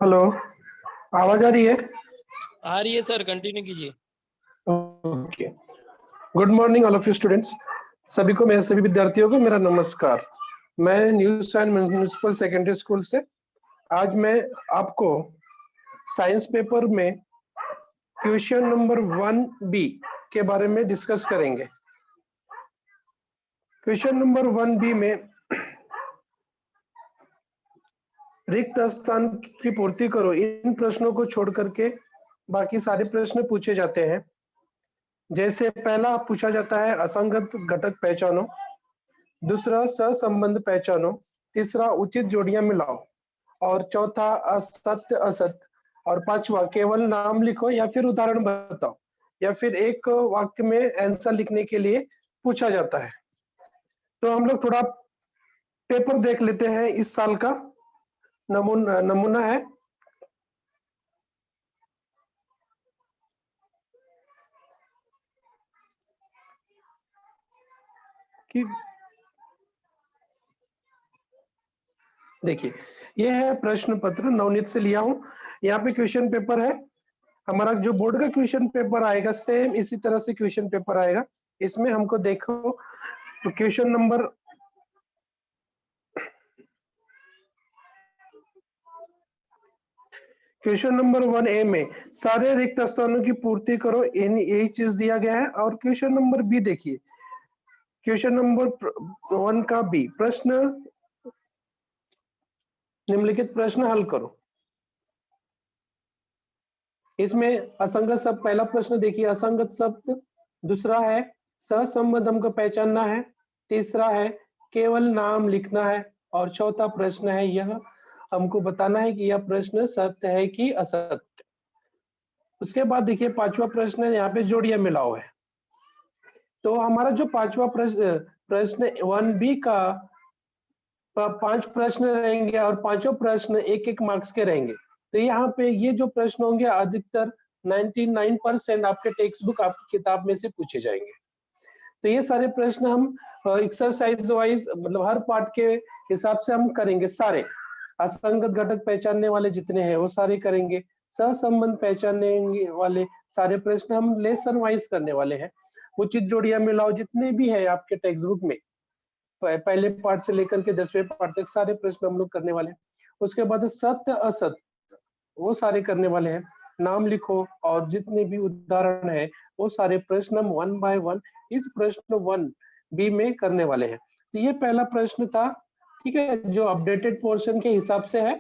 Hello. आवाज आ रही है? आ रही है सर, कंटिन्यू कीजिए। Okay. Good morning all of you students. सभी को, मेरे सभी विद्यार्थियों को मेरा नमस्कार। मैं new Sion municipal secondary school से आज मैं आपको साइंस पेपर में क्वेश्चन नंबर 1B के बारे में डिस्कस करेंगे। क्वेश्चन नंबर 1B में रिक्त स्थान की पूर्ति करो, इन प्रश्नों को छोड़ करके बाकी सारे प्रश्न पूछे जाते हैं। जैसे पहला पूछा जाता है असंगत घटक पहचानो, दूसरा सहसंबंध पहचानो, तीसरा उचित जोड़ियां मिलाओ, और चौथा असत्य असत, और पांचवा केवल नाम लिखो या फिर उदाहरण बताओ, या फिर एक वाक्य में आंसर लिखने के लिए पूछा जाता है। तो हम लोग थोड़ा पेपर देख लेते हैं। इस साल का नमूना है। कि देखिए, यह है प्रश्न पत्र, नवनीत से लिया हूं। यहाँ पे क्वेश्चन पेपर है। हमारा जो बोर्ड का क्वेश्चन पेपर आएगा सेम इसी तरह से क्वेश्चन पेपर आएगा। इसमें हमको देखो तो question number question number 1A में सारे रिक्त स्थानों की पूर्ति करो, इन यही चीज दिया गया है। और क्वेश्चन नंबर B देखिए, क्वेश्चन नंबर 1 का B प्रश्न, निम्नलिखित प्रश्न हल करो। इसमें असंगत शब्द, पहला प्रश्न देखिए असंगत शब्द, दूसरा है सहसंबंध हमको पहचानना है, तीसरा है केवल नाम लिखना है, और चौथा प्रश्न है यह हमको बताना है कि यह प्रश्न सत्य है कि असत्य। उसके बाद देखिए पांचवा प्रश्न है, यहाँ पे जोड़ियां मिलाओ है। तो हमारा जो पांचवा प्रश्न 1B का 5 प्रश्न रहेंगे और पांचों प्रश्न एक एक मार्क्स के रहेंगे। तो यहाँ पे ये जो प्रश्न होंगे अधिकतर 99% आपके टेक्स्ट बुक, आपकी किताब में से पूछे जाएंगे। तो ये सारे प्रश्न हम एक्सरसाइज वाइज, मतलब हर पार्ट के हिसाब से हम करेंगे। सारे असंगत घटक पहचानने वाले जितने हैं वो सारे करेंगे, सहसंबंध पहचानने वाले सारे प्रश्न हम लेसन वाइज करने वाले हैं। उचित जोड़ियां मिलाओ जितने भी है आपके टेक्स्ट बुक में, पहले पार्ट से लेकर के 10वें पार्ट तक सारे प्रश्न हम लोग करने वाले हैं। उसके बाद सत्य असत्य वो सारे करने वाले हैं। नाम लिखो और जितने भी उदाहरण है वो सारे प्रश्न हम 1 बाय 1 इस प्रश्न 1B में करने वाले हैं। तो ये पहला प्रश्न था, ठीक है, जो अपडेटेड पोर्शन के हिसाब से है।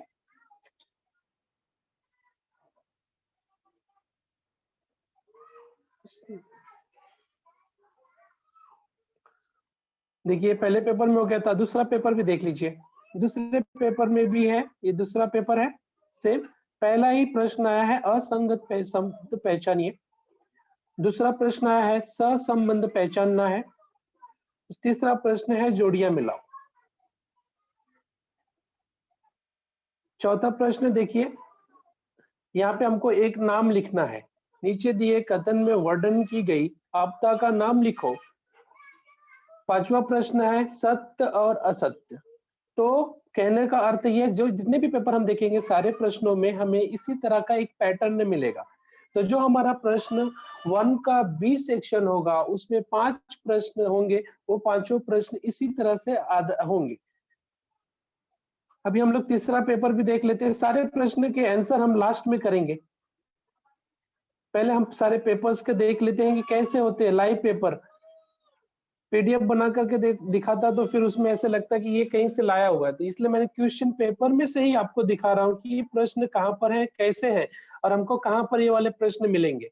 देखिए पहले पेपर में हो गया था, दूसरा पेपर भी देख लीजिए। दूसरे पेपर में भी है, ये दूसरा पेपर है सेम। पहला ही प्रश्न आया है असंगत शब्द पहचानिए, दूसरा प्रश्न आया है सहसंबंध पहचानना है, तीसरा प्रश्न है जोड़ियां मिलाओ, चौथा प्रश्न देखिए यहाँ पे हमको एक नाम लिखना है। नीचे दिए कथन में वर्णन की गई आपदा का नाम लिखो। पांचवा प्रश्न है सत्य और असत्य। तो कहने का अर्थ ये, जो जितने भी पेपर हम देखेंगे सारे प्रश्नों में हमें इसी तरह का एक पैटर्न मिलेगा। तो जो हमारा प्रश्न 1 का B सेक्शन होगा उसमें 5 प्रश्न होंगे, वो पांचों प्रश्न इसी तरह से होंगे। अभी हम लोग तीसरा पेपर भी देख लेते हैं। सारे प्रश्न के आंसर हम लास्ट में करेंगे। पहले हम सारे पेपर्स के देख लेते हैं कि कैसे होते हैं। लाइव पेपर PDF बना करके दिखाता तो फिर उसमें ऐसे लगता है कि ये कहीं से लाया हुआ है, तो इसलिए मैंने क्वेश्चन पेपर में से ही आपको दिखा रहा हूँ कि ये प्रश्न कहाँ पर है, कैसे है, और हमको कहाँ पर ये वाले प्रश्न मिलेंगे।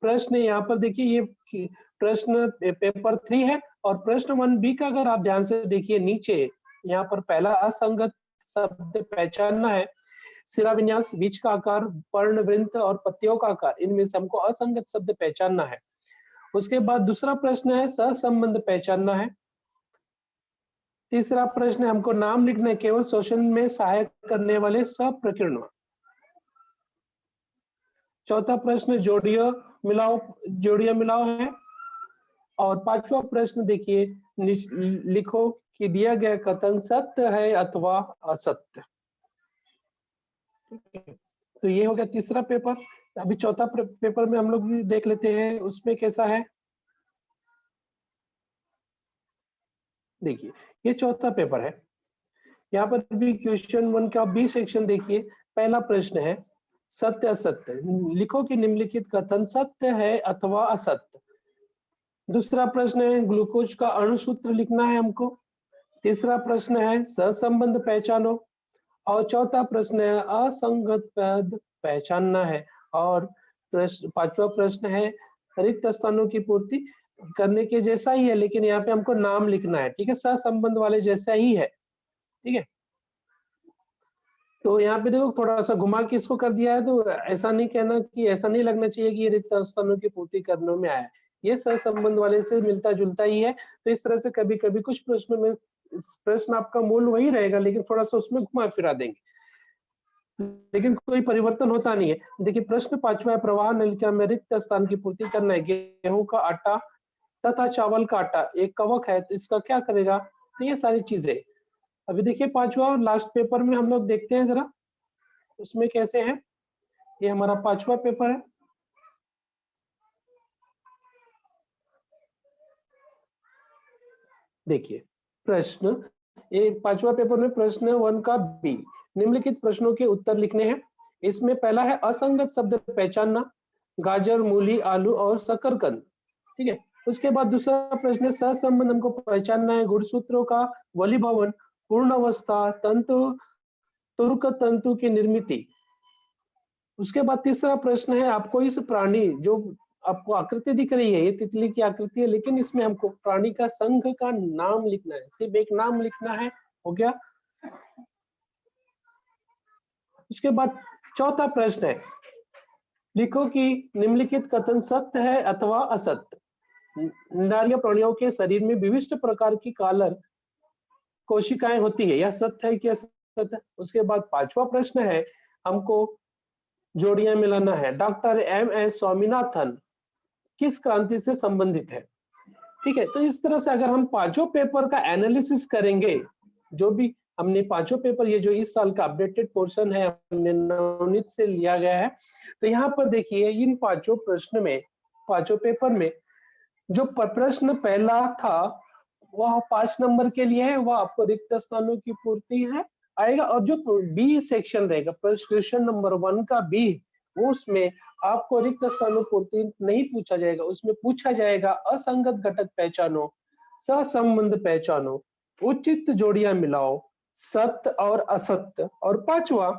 प्रश्न यहाँ पर देखिए, ये प्रश्न पेपर 3 है, और प्रश्न 1B का अगर आप ध्यान से देखिए नीचे, यहाँ पर पहला असंगत शब्द पहचानना है। शिलाविन्यास, बीज का आकार, पर्णवृंत और पत्तियों का आकार, इनमें से हमको असंगत शब्द पहचानना है। उसके बाद दूसरा प्रश्न है सहसंबंध पहचानना है। तीसरा प्रश्न है हमको नाम लिखना है, केवल शोषण में सहायक करने वाले सप्रकीर्ण। चौथा प्रश्न जोड़ियां मिलाओ है। और पांचवा प्रश्न देखिए, लिखो कि दिया गया कथन सत्य है अथवा असत्य। तो ये हो गया तीसरा पेपर। अभी चौथा पेपर में हम लोग भी देख लेते हैं उसमें कैसा है। देखिए ये चौथा पेपर है, यहाँ पर भी क्वेश्चन 1 का बी सेक्शन देखिए। पहला प्रश्न है सत्य असत्य, लिखो कि निम्नलिखित कथन सत्य है अथवा असत्य। दूसरा प्रश्न है ग्लूकोज का अणुसूत्र लिखना है हमको। तीसरा प्रश्न है सहसंबंध पहचानो और चौथा प्रश्न है असंगत पद पहचानना है। और पांचवा प्रश्न है रिक्त स्थानों की पूर्ति करने के जैसा ही है, लेकिन यहाँ पे हमको नाम लिखना है। ठीक है, सहसंबंध वाले जैसा ही है। ठीक है, तो यहाँ पे देखो थोड़ा सा घुमा के इसको कर दिया है, तो ऐसा नहीं कहना कि ऐसा नहीं लगना चाहिए कि ये रिक्त स्थानों की पूर्ति करने में आया है, ये सहसंबंध वाले से मिलता जुलता ही है। तो इस तरह से कभी कभी कुछ प्रश्नों में प्रश्न आपका मूल वही रहेगा, लेकिन थोड़ा सा उसमें घुमा फिरा देंगे, लेकिन कोई परिवर्तन होता नहीं है। देखिए प्रश्न पांचवा है प्रवाह नलिका में रिक्त स्थान की पूर्ति करना है। गेहूं का आटा तथा चावल का आटा एक कवक है, तो इसका क्या करेगा। तो ये सारी चीजें अभी देखिए पांचवा और लास्ट पेपर में हम लोग देखते हैं जरा उसमें कैसे है। ये हमारा पांचवा पेपर है। देखिए प्रश्न ये पांचवा पेपर में प्रश्न 1 का बी, निम्नलिखित प्रश्नों के उत्तर लिखने हैं। इसमें पहला है असंगत शब्द पहचानना, गाजर मूली आलू और शकरकंद। ठीक है, उसके बाद दूसरा प्रश्न है सहसंबंध हमको पहचानना है, गुणसूत्रों का वलीभवन, पूर्ण अवस्था, तंतु तुर्क तंतु की निर्मिति। उसके बाद तीसरा प्रश्न है आपको इस प्राणी जो आपको आकृति दिख रही है, ये तितली की आकृति है, लेकिन इसमें हमको प्राणी का संघ का नाम लिखना है, सिर्फ एक नाम लिखना है। हो गया। उसके बाद चौथा प्रश्न है लिखो कि निम्नलिखित कथन सत्य है अथवा असत्य। नारियों प्राणियों के शरीर में विशिष्ट प्रकार की कॉलर कोशिकाएं होती है, यह सत्य है कि असत्य है। उसके बाद पांचवा प्रश्न है हमको जोड़ियां मिलाना है, डॉक्टर एम.एस. स्वामीनाथन किस क्रांति से संबंधित है। ठीक है, तो इस तरह से अगर हम पांचों पेपर का एनालिसिस करेंगे, जो भी हमने पांचों पेपर, ये जो इस साल का अपडेटेड पोर्शन है हमने नवनीत से लिया गया है, तो यहाँ पर देखिए इन पांचों प्रश्न में, पांचों पेपर में जो प्रश्न पहला था वह 5 नंबर के लिए है, वह आपको रिक्त स्थानों की पूर्ति है आएगा। और जो बी सेक्शन रहेगा क्वेश्चन नंबर 1 का बी, उसमें आपको रिक्त स्थानों पूर्ति नहीं पूछा जाएगा, उसमें पूछा जाएगा असंगत घटक पहचानो, सहसंबंध पहचानो, उचित जोड़ियां मिलाओ, सत्य और असत्य, और पांचवा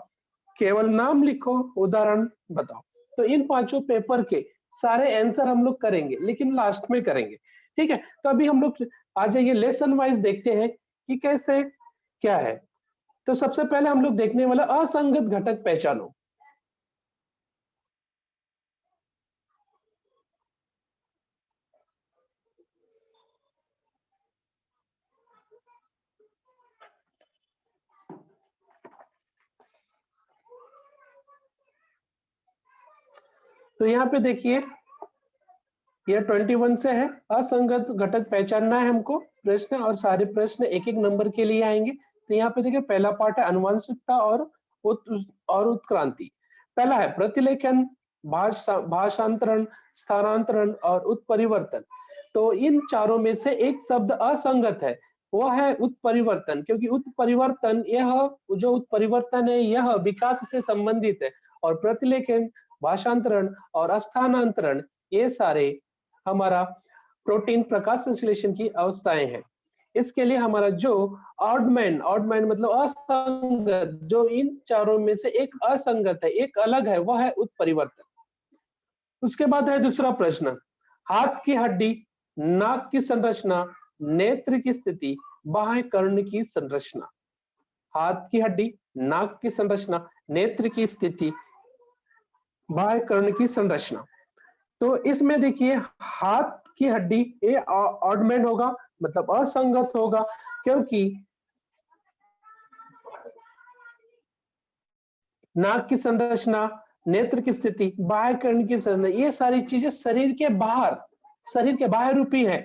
केवल नाम लिखो, उदाहरण बताओ। तो इन पांचों पेपर के सारे आंसर हम लोग करेंगे, लेकिन लास्ट में करेंगे। ठीक है, तो अभी हम लोग आ जाइए लेसन वाइज देखते हैं कि कैसे क्या है। तो सबसे पहले हम लोग देखने वाला असंगत घटक पहचानो। तो यहाँ पे देखिए ये 21 से है, असंगत घटक पहचानना है हमको प्रश्न, और सारे प्रश्न एक एक नंबर के लिए आएंगे। तो यहाँ पे देखिए पहला पार्ट है अनुवांशिकता और उत्क्रांति। पहला है प्रतिलेखन, भाषांतरण, स्थानांतरण और उत्परिवर्तन। तो इन चारों में से एक शब्द असंगत है, वह है उत्परिवर्तन, क्योंकि उत्परिवर्तन, यह जो उत्परिवर्तन है यह विकास से संबंधित है, और प्रतिलेखन, भाषांतरण और स्थानांतरण ये सारे हमारा प्रोटीन प्रकाश संश्लेषण की अवस्थाएं हैं। इसके लिए हमारा जो ऑडमैन, ऑडमैन मतलब असंगत, जो इन चारों में से एक असंगत है, एक अलग है, वह है उत्परिवर्तन। उसके बाद है दूसरा प्रश्न, हाथ की हड्डी, नाक की संरचना, नेत्र की स्थिति, बाह्य कर्ण की संरचना। हाथ की हड्डी, नाक की संरचना, नेत्र की स्थिति, बाह्य कर्ण की संरचना। तो इसमें देखिए हाथ की हड्डी ये ऑडमैन होगा, मतलब असंगत होगा, क्योंकि नाक की संरचना, नेत्र की स्थिति, बाह्य कर्ण की संरचना, ये सारी चीजें शरीर के बाहर, शरीर के बाह्य रूपी है।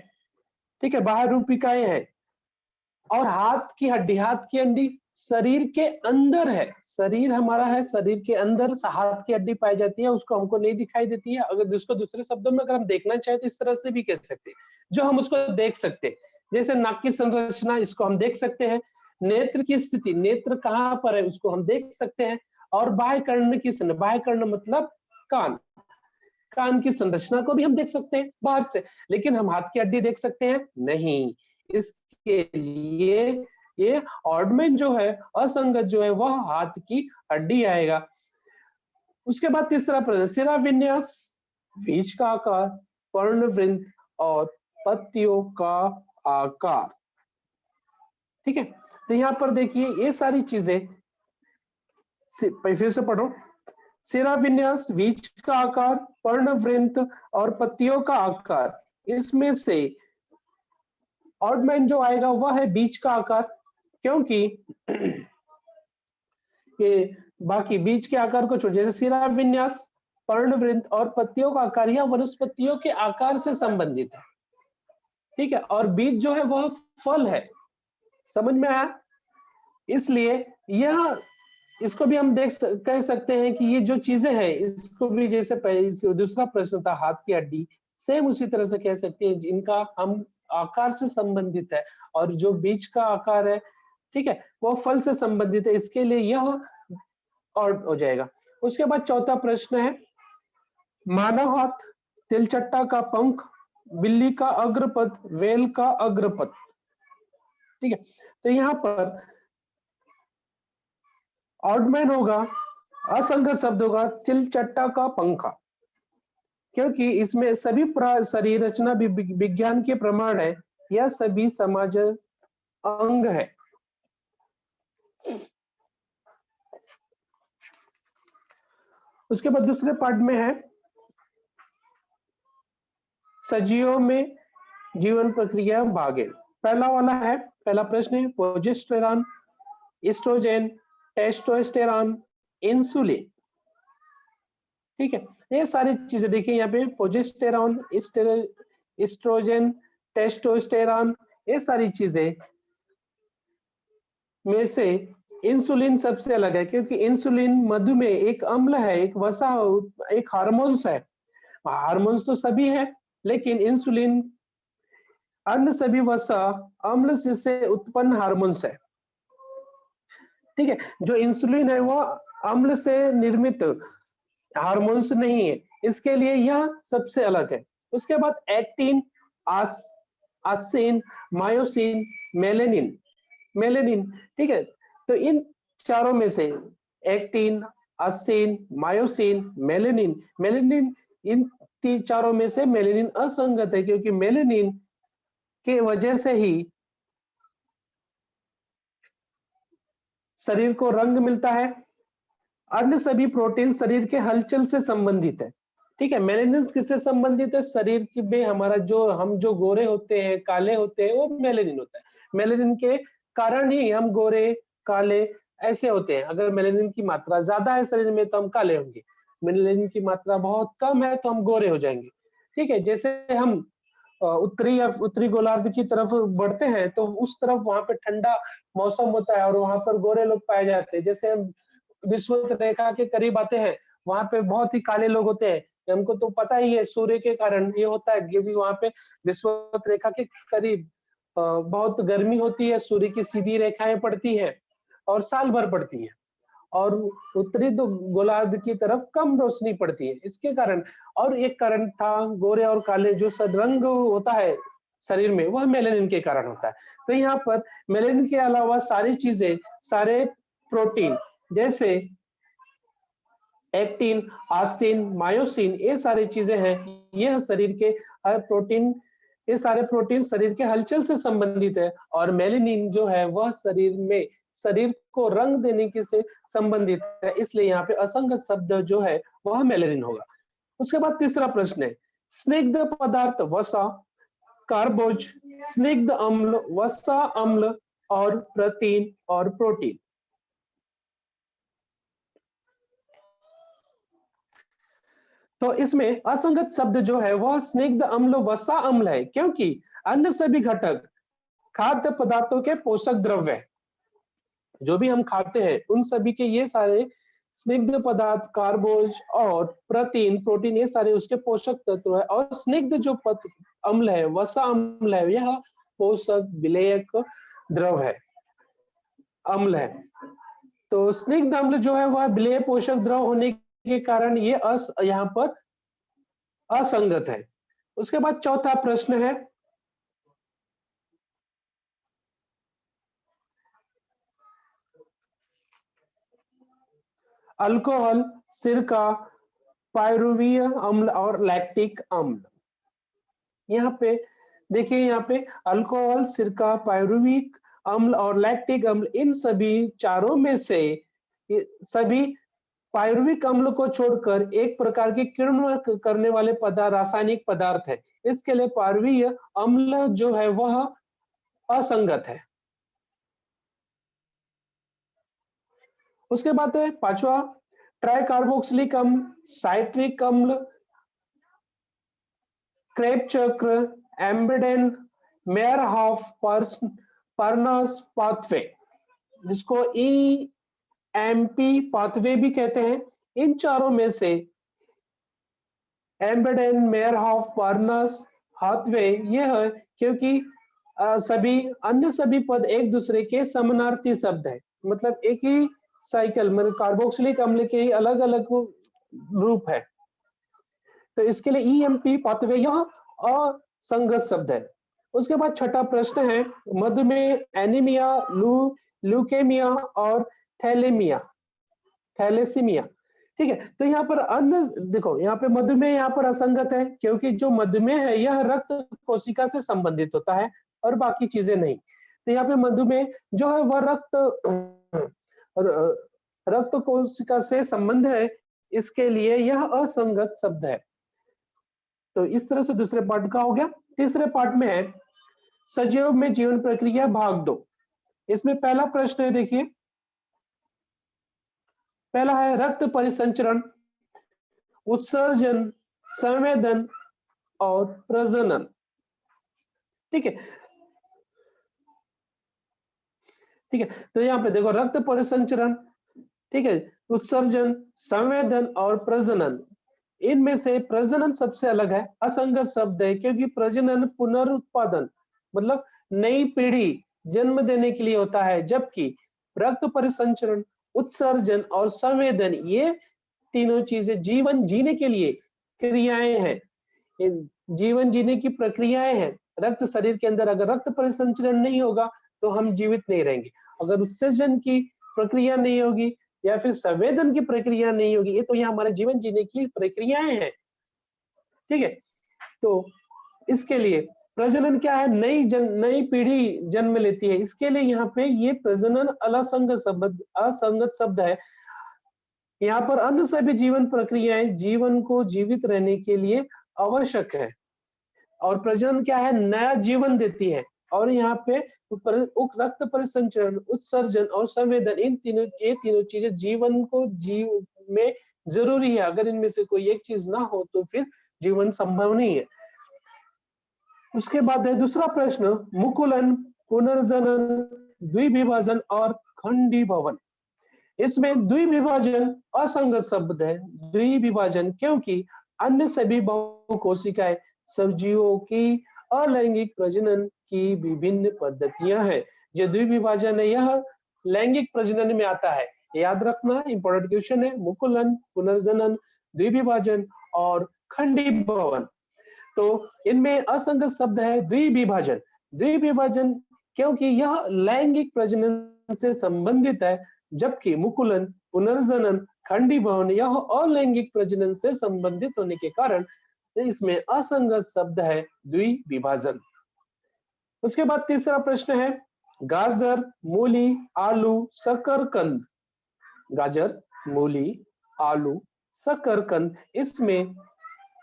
ठीक है, बाह्य रूपिकाएं हैं। और हाथ की हड्डी, हाथ की हड्डी शरीर के अंदर है, शरीर हमारा है, शरीर के अंदर हाथ की हड्डी पाई जाती है, उसको हमको नहीं दिखाई देती है। अगर जिसको दूसरे शब्दों में अगर हम देखना चाहे तो इस तरह से भी कह सकते हैं, जो हम उसको देख सकते हैं, जैसे नाक की संरचना, इसको हम देख सकते हैं। नेत्र की स्थिति, नेत्र कहाँ पर है उसको हम देख सकते हैं। और बाह्य कर्ण की, बाह्य कर्ण मतलब कान, कान की संरचना को भी हम देख सकते हैं बाहर से, लेकिन हम हाथ की हड्डी देख सकते हैं नहीं। इसके लिए ये ऑडमेन जो है, असंगत जो है, वह हाथ की हड्डी आएगा। उसके बाद तीसरा प्रश्न, सिरा विन्यास, बीज का आकार, पर्णवृंत और पत्तियों का आकार। ठीक है, तो यहाँ पर देखिए ये सारी चीजें, फिर से पढ़ो। सिरा विन्यास, बीज का आकार, पर्णवृंत और पत्तियों का आकार, इसमें से ऑडमैन जो आएगा वह है बीज का आकार, क्योंकि ये बाकी बीज के आकार को छोड़, जैसे सिरा विन्यास, पर्णवृंत और पत्तियों का आकार, यह वनस्पतियों के आकार से संबंधित है। ठीक है, और बीज जो है वह फल है। समझ में आया? इसलिए यह, इसको भी हम कह सकते हैं कि ये जो चीजें हैं, इसको भी जैसे दूसरा प्रश्न था हाथ की हड्डी, सेम उसी तरह से कह सकते हैं, जिनका हम आकार से संबंधित है, और जो बीज का आकार है, ठीक है, वो फल से संबंधित है, इसके लिए यह और हो जाएगा। उसके बाद चौथा प्रश्न है, मानव हाथ, तिलचट्टा का पंख, बिल्ली का अग्रपद, वेल का अग्रपद। ठीक है, तो यहाँ पर ऑडमैन होगा, असंगत शब्द होगा तिलचट्टा का पंखा, क्योंकि इसमें सभी शरीर रचना विज्ञान के प्रमाण है, यह सभी समाज अंग है। उसके बाद दूसरे पार्ट में है सजीवों में जीवन प्रक्रिया भागे। पहला वाला है, पहला प्रश्न है, प्रोजेस्टेरॉन, एस्ट्रोजन, टेस्टोस्टेरॉन, इंसुलिन। ठीक है, ये सारी चीजें देखिए यहाँ पे, प्रोजेस्टेरॉन, एस्ट्रोजन, टेस्टोस्टेरॉन, ये सारी चीजें में से इंसुलिन सबसे अलग है, क्योंकि इंसुलिन मधुमेह एक अम्ल है, एक वसा, एक हार्मोन्स है। हार्मोन्स तो सभी है, लेकिन इंसुलिन अन्य सभी वसा अम्ल से उत्पन्न हार्मोन्स है। ठीक है, जो इंसुलिन है वो अम्ल से निर्मित हार्मोन्स नहीं है, इसके लिए यह सबसे अलग है। उसके बाद एक्टिन, आसिन, मायोसिन, मेलेनिन, मेलेनिन। ठीक है, तो इन चारों में से एक्टिन, आसिन, मायोसिन, मेलेनिन, मेलेनिन, इन चारों में से मेलेनिन असंगत है, क्योंकि मेलेनिन के वजह से ही शरीर को रंग मिलता है। अन्य सभी प्रोटीन शरीर के हलचल से संबंधित है। ठीक है, मेलेनिन किससे संबंधित है? शरीर की में हमारा जो, हम जो गोरे होते हैं, काले होते हैं, वो मेलेनिन होता है। मेलेनिन के कारण ही हम गोरे, काले ऐसे होते हैं। अगर मेलेनिन की मात्रा ज्यादा है शरीर में तो हम काले होंगे, मेलेनिन की मात्रा बहुत कम है तो हम गोरे हो जाएंगे। ठीक है, जैसे हम उत्तरी गोलार्ध की तरफ बढ़ते हैं तो उस तरफ वहां पे ठंडा मौसम होता है और वहां पर गोरे लोग पाए जाते हैं। जैसे हम विषुवत रेखा के करीब आते हैं, वहां पे बहुत ही काले लोग होते हैं। हमको तो पता ही है, सूर्य के कारण ये होता है, क्योंकि वहां पे विषुवत रेखा के करीब बहुत गर्मी होती है, सूर्य की सीधी रेखाएं पड़ती है और साल भर पड़ती है, और उत्तरी गोलार्ध की तरफ कम रोशनी पड़ती है, इसके कारण। और एक कारण था, गोरे और काले जो रंग होता है शरीर में, वह मेलेनिन के कारण होता है। तो यहाँ पर मेलेनिन के अलावा सारी चीजें, सारे प्रोटीन जैसे एक्टिन, आसिन, मायोसिन, ये सारी चीजें हैं, यह शरीर के हर प्रोटीन, ये सारे प्रोटीन शरीर के हलचल से संबंधित है। और मेलेनिन जो है वह शरीर में, शरीर को रंग देने के से संबंधित है, इसलिए यहाँ पे असंगत शब्द जो है वह मेलेनिन होगा। उसके बाद तीसरा प्रश्न है, स्निग्ध पदार्थ, वसा, कार्बोज, स्निग्ध अम्ल, वसा अम्ल और प्रोटीन और प्रोटीन। तो इसमें असंगत शब्द जो है वह स्निग्ध अम्ल, वसा अम्ल है, क्योंकि अन्य सभी घटक खाद्य पदार्थों के पोषक द्रव्य है। जो भी हम खाते हैं उन सभी के ये सारे स्निग्ध पदार्थ, कार्बोज और प्रोटीन प्रोटीन ये सारे उसके पोषक तत्व है। और स्निग्ध जो अम्ल है, वसा अम्ल है, यह पोषक विलेयक द्रव है, अम्ल है। तो स्निग्ध अम्ल जो है वह विलेय पोषक द्रव होने के कारण ये यहाँ पर असंगत है। उसके बाद चौथा प्रश्न है, अल्कोहल, सिरका, पायरुवीय अम्ल और लैक्टिक अम्ल। यहाँ पे देखिए, यहाँ पे अल्कोहल, सिरका, पायरुविक अम्ल और लैक्टिक अम्ल, इन सभी चारों में से सभी पायरुविक अम्ल को छोड़कर एक प्रकार के किण्वन करने वाले पदार्थ, रासायनिक पदार्थ है। इसके लिए पायरुवीय अम्ल जो है वह असंगत है। उसके बाद है पांचवा, ट्राइकार्बोक्सिलिक अम्ल, साइट्रिक अम्ल, क्रेब चक्र, एम्बेडेन, मेयरहॉफ, पर्नस पाथवे, जिसको EMP पाथवे भी कहते हैं। इन चारों में से एम्बेडेन, मेयरहॉफ, पर्नस, हाथवे ये है, क्योंकि सभी अन्य सभी पद एक दूसरे के समानार्थी शब्द है, मतलब एक ही साइकिल, मतलब कार्बोक्सिलिक अम्ल के ही अलग अलग रूप है। तो इसके लिए EMP पाथवे यह असंगत शब्द है। उसके बाद छठा प्रश्न है, मधुमेह, एनीमिया, ल्यूकेमिया और थैलेसीमिया। ठीक है, तो यहाँ पर अन्य देखो, यहाँ पे मधुमेह यहाँ पर असंगत है, क्योंकि जो मधुमेह है यह रक्त कोशिका से संबंधित होता है और बाकी चीजें नहीं। तो यहाँ पे मधुमेह जो है वह रक्त कोशिका से संबंध है, इसके लिए यह असंगत शब्द है। तो इस तरह से दूसरे पार्ट का हो गया। तीसरे पार्ट में है सजीव में जीवन प्रक्रिया भाग 2। इसमें पहला प्रश्न है, देखिए पहला है रक्त परिसंचरण, उत्सर्जन, संवेदन और प्रजनन। ठीक है, ठीक है, तो यहाँ पे देखो रक्त परिसंचरण, ठीक है, उत्सर्जन, संवेदन और प्रजनन, इनमें से प्रजनन सबसे अलग है, असंगत शब्द है, क्योंकि प्रजनन पुनरुत्पादन मतलब नई पीढ़ी जन्म देने के लिए होता है, जबकि रक्त परिसंचरण, उत्सर्जन और संवेदन ये तीनों चीजें जीवन जीने के लिए क्रियाएं हैं, जीवन जीने की प्रक्रियाएं हैं। रक्त शरीर के अंदर अगर रक्त परिसंचरण नहीं होगा तो हम जीवित नहीं रहेंगे, अगर उत्सर्जन की प्रक्रिया नहीं होगी या फिर संवेदन की प्रक्रिया नहीं होगी, ये तो यहाँ हमारे जीवन जीने की प्रक्रियाएं हैं। ठीक है, तो इसके लिए प्रजनन क्या है, नई पीढ़ी जन्म लेती है, इसके लिए यहाँ पे ये प्रजनन असंगत शब्द है। यहाँ पर अन्य सभी जीवन प्रक्रियाएं जीवन को जीवित रहने के लिए आवश्यक है, और प्रजनन क्या है, नया जीवन देती है। और यहाँ पे रक्त परिसंचरण, उत्सर्जन और संवेदन, ये तीनों चीजें जीवन को जीव में जरूरी है, अगर इनमें से कोई एक चीज ना हो तो फिर जीवन संभव नहीं है। उसके बाद है दूसरा प्रश्न, मुकुलन, पुनर्जनन, द्विविभाजन और खंडीभवन। इसमें द्विविभाजन असंगत शब्द है, द्विविभाजन क्योंकि अन्य सभी बहुकोशिकाएं सजीवों की अलैंगिक प्रजनन की विभिन्न पद्धतियां हैं। जो द्विविभाजन है यह लैंगिक प्रजनन में आता है, याद रखना, इंपॉर्टेंट क्वेश्चन है। मुकुलन, पुनर्जनन, द्विविभाजन और खंडीभवन, तो इनमें असंगत शब्द है द्विविभाजन। द्विविभाजन क्योंकि यह लैंगिक प्रजनन से संबंधित है, जबकि मुकुलन, पुनर्जनन, खंडीभवन यह अलैंगिक प्रजनन से संबंधित होने के कारण इसमें असंगत शब्द है द्विविभाजन। उसके बाद तीसरा प्रश्न है, गाजर, मूली, आलू, शकरकंद। गाजर, मूली, आलू, शकरकंद, इसमें